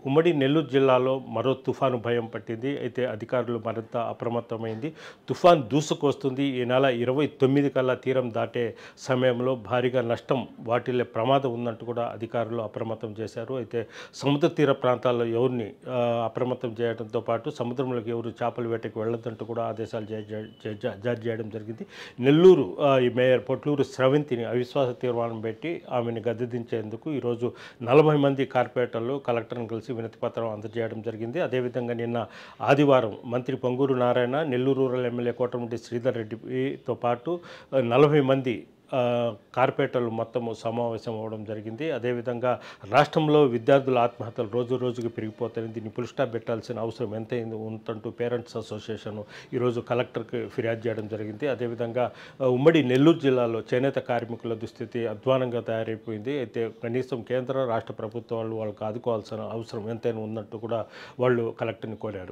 ఉమ్మడి నెల్లూరు జిల్లాలో మరో తుఫాను భయం పట్టింది. అయితే అధికారులు మరింత అప్రమత్తమైంది. తుఫాన్ దూసుకొస్తుంది. ఈ నెల 29 కల్లా తీరం దాటే సమయంలో భారీగా నష్టం వాటిల్లే ప్రమాదం ఉందంటూ కూడా అధికారులు అప్రమత్తం చేశారు. అయితే సముద్ర తీర ప్రాంతాల్లో ఎవరిని అప్రమత్తం చేయడంతో పాటు సముద్రంలోకి ఎవరు చేపల వేటకి వెళ్ళొద్దంటూ కూడా ఆదేశాలు జారీ చేయడం జరిగింది. నెల్లూరు ఈ మేయర్ పొట్లూరు స్రవంతిని అవిశ్వాస తీర్మానం పెట్టి ఆమెను గద్దెదించేందుకు ఈరోజు 40 మంది కార్పొరేటర్లు కలెక్టర్ను కలిసి వినతిపత్రం అందజేయడం జరిగింది. అదేవిధంగా నిన్న ఆదివారం మంత్రి పొంగూరు నారాయణ, నెల్లూరు రూరల్ ఎమ్మెల్యే కోటమిరెడ్డి శ్రీధర్ రెడ్డితో పాటు 40 మంది కార్పొరేటర్లు మొత్తము సమావేశం అవ్వడం జరిగింది. అదేవిధంగా రాష్ట్రంలో విద్యార్థుల ఆత్మహత్యలు రోజు రోజుకి పెరిగిపోతాయి. దీన్ని ఫుల్ స్టాప్ పెట్టాల్సిన అవసరం ఎంతైంది ఉందంటూ పేరెంట్స్ అసోసియేషన్ ఈరోజు కలెక్టర్కి ఫిర్యాదు చేయడం జరిగింది. అదేవిధంగా ఉమ్మడి నెల్లూరు జిల్లాలో చేనేత కార్మికుల దుస్థితి అధ్వానంగా తయారైపోయింది. అయితే కనీసం కేంద్ర రాష్ట్ర ప్రభుత్వాలు వాళ్ళకి ఆదుకోవాల్సిన అవసరం ఎంతైనా ఉందంటూ కూడా వాళ్ళు కలెక్టర్ని కోరారు.